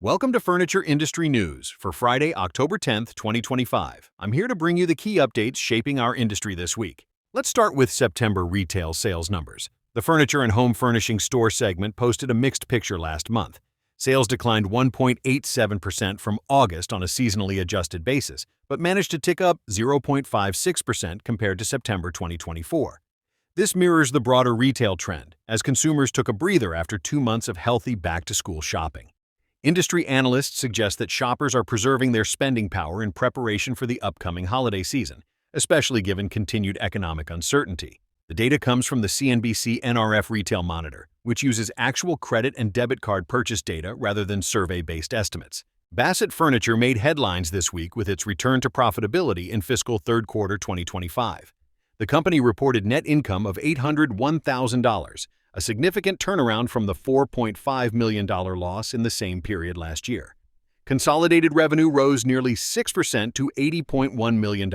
Welcome to Furniture Industry News for Friday, October 10th, 2025. I'm here to bring you the key updates shaping our industry this week. Let's start with September retail sales numbers. The furniture and home furnishing store segment posted a mixed picture last month. Sales declined 1.87% from August on a seasonally adjusted basis, but managed to tick up 0.56% compared to September 2024. This mirrors the broader retail trend, as consumers took a breather after 2 months of healthy back-to-school shopping. Industry analysts suggest that shoppers are preserving their spending power in preparation for the upcoming holiday season, especially given continued economic uncertainty. The data comes from the CNBC NRF Retail Monitor, which uses actual credit and debit card purchase data rather than survey-based estimates. Bassett Furniture made headlines this week with its return to profitability in fiscal third quarter 2025. The company reported net income of $801,000, a significant turnaround from the $4.5 million loss in the same period last year. Consolidated revenue rose nearly 6% to $80.1 million,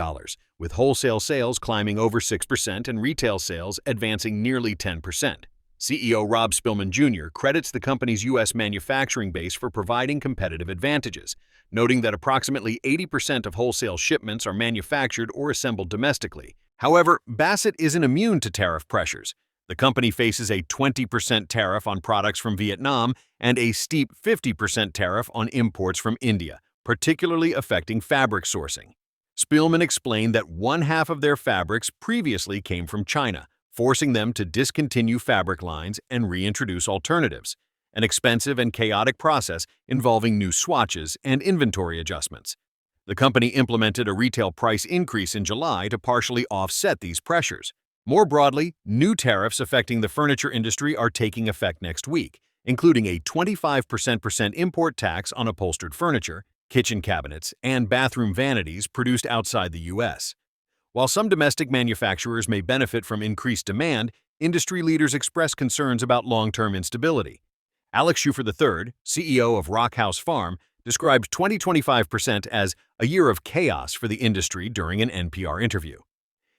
with wholesale sales climbing over 6% and retail sales advancing nearly 10%. CEO Rob Spillman Jr. credits the company's U.S. manufacturing base for providing competitive advantages, noting that approximately 80% of wholesale shipments are manufactured or assembled domestically. However, Bassett isn't immune to tariff pressures. The company faces a 20% tariff on products from Vietnam and a steep 50% tariff on imports from India, particularly affecting fabric sourcing. Spillman explained that one half of their fabrics previously came from China, forcing them to discontinue fabric lines and reintroduce alternatives, an expensive and chaotic process involving new swatches and inventory adjustments. The company implemented a retail price increase in July to partially offset these pressures. More broadly, new tariffs affecting the furniture industry are taking effect next week, including a 25% import tax on upholstered furniture, kitchen cabinets, and bathroom vanities produced outside the U.S. While some domestic manufacturers may benefit from increased demand, industry leaders express concerns about long-term instability. Alex Schufer III, CEO of Rock House Farm, described 2025% as a year of chaos for the industry during an NPR interview.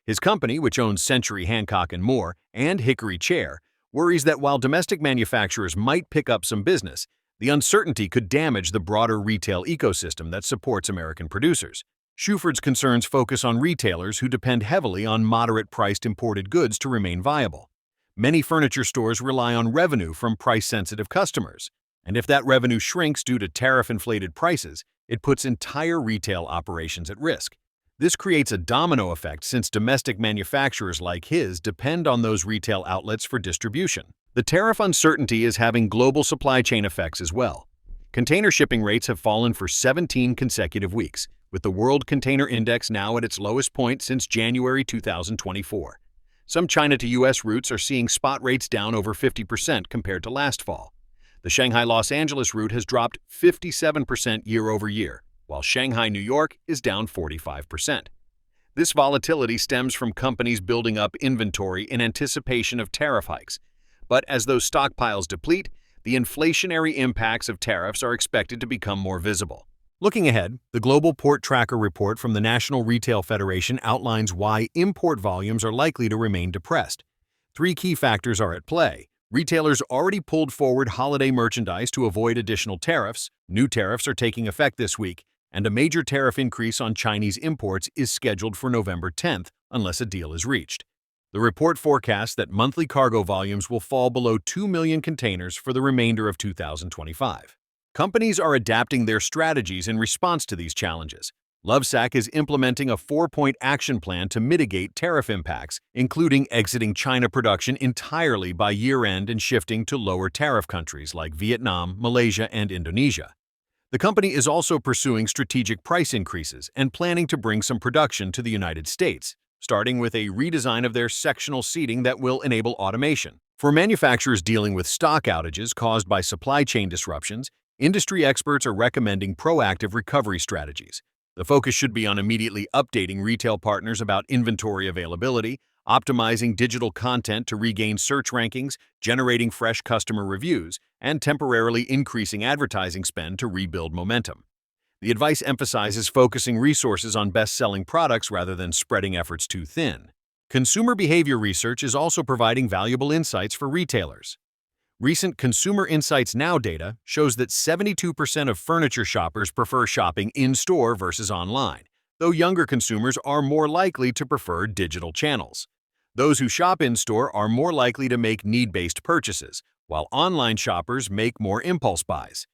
His company, which owns Century Hancock & More and Hickory Chair, worries that while domestic manufacturers might pick up some business, the uncertainty could damage the broader retail ecosystem that supports American producers. Schuford's concerns focus on retailers who depend heavily on moderate-priced imported goods to remain viable. Many furniture stores rely on revenue from price-sensitive customers, and if that revenue shrinks due to tariff-inflated prices, it puts entire retail operations at risk. This creates a domino effect since domestic manufacturers like his depend on those retail outlets for distribution. The tariff uncertainty is having global supply chain effects as well. Container shipping rates have fallen for 17 consecutive weeks, with the World Container Index now at its lowest point since January 2024. Some China to U.S. routes are seeing spot rates down over 50% compared to last fall. The Shanghai-Los Angeles route has dropped 57% year over year, while Shanghai-New York is down 45%. This volatility stems from companies building up inventory in anticipation of tariff hikes. But as those stockpiles deplete, the inflationary impacts of tariffs are expected to become more visible. Looking ahead, the Global Port Tracker report from the National Retail Federation outlines why import volumes are likely to remain depressed. 3 key factors are at play. Retailers already pulled forward holiday merchandise to avoid additional tariffs, new tariffs are taking effect this week, and a major tariff increase on Chinese imports is scheduled for November 10th unless a deal is reached. The report forecasts that monthly cargo volumes will fall below 2 million containers for the remainder of 2025. Companies are adapting their strategies in response to these challenges. Lovesac is implementing a 4-point action plan to mitigate tariff impacts, including exiting China production entirely by year-end and shifting to lower tariff countries like Vietnam, Malaysia, and Indonesia. The company is also pursuing strategic price increases and planning to bring some production to the United States, starting with a redesign of their sectional seating that will enable automation. For manufacturers dealing with stock outages caused by supply chain disruptions, industry experts are recommending proactive recovery strategies. The focus should be on immediately updating retail partners about inventory availability, optimizing digital content to regain search rankings, generating fresh customer reviews, and temporarily increasing advertising spend to rebuild momentum. The advice emphasizes focusing resources on best-selling products rather than spreading efforts too thin. Consumer behavior research is also providing valuable insights for retailers. Recent Consumer Insights Now data shows that 72% of furniture shoppers prefer shopping in-store versus online, though younger consumers are more likely to prefer digital channels. Those who shop in-store are more likely to make need-based purchases, while online shoppers make more impulse buys.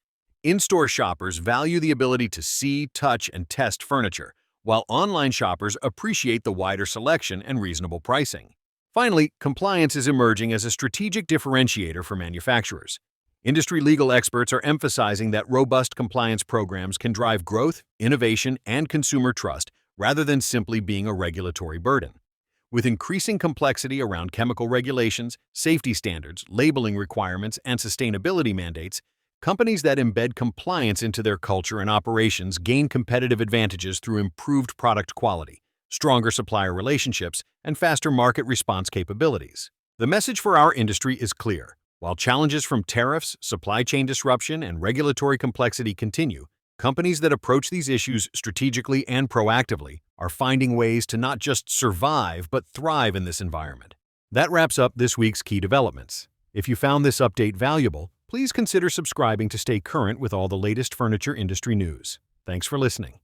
In-store shoppers value the ability to see, touch, and test furniture, while online shoppers appreciate the wider selection and reasonable pricing. Finally, compliance is emerging as a strategic differentiator for manufacturers. Industry legal experts are emphasizing that robust compliance programs can drive growth, innovation, and consumer trust rather than simply being a regulatory burden. With increasing complexity around chemical regulations, safety standards, labeling requirements, and sustainability mandates, companies that embed compliance into their culture and operations gain competitive advantages through improved product quality, stronger supplier relationships, and faster market response capabilities. The message for our industry is clear. While challenges from tariffs, supply chain disruption, and regulatory complexity continue, companies that approach these issues strategically and proactively are finding ways to not just survive but thrive in this environment. That wraps up this week's key developments. If you found this update valuable, please consider subscribing to stay current with all the latest furniture industry news. Thanks for listening.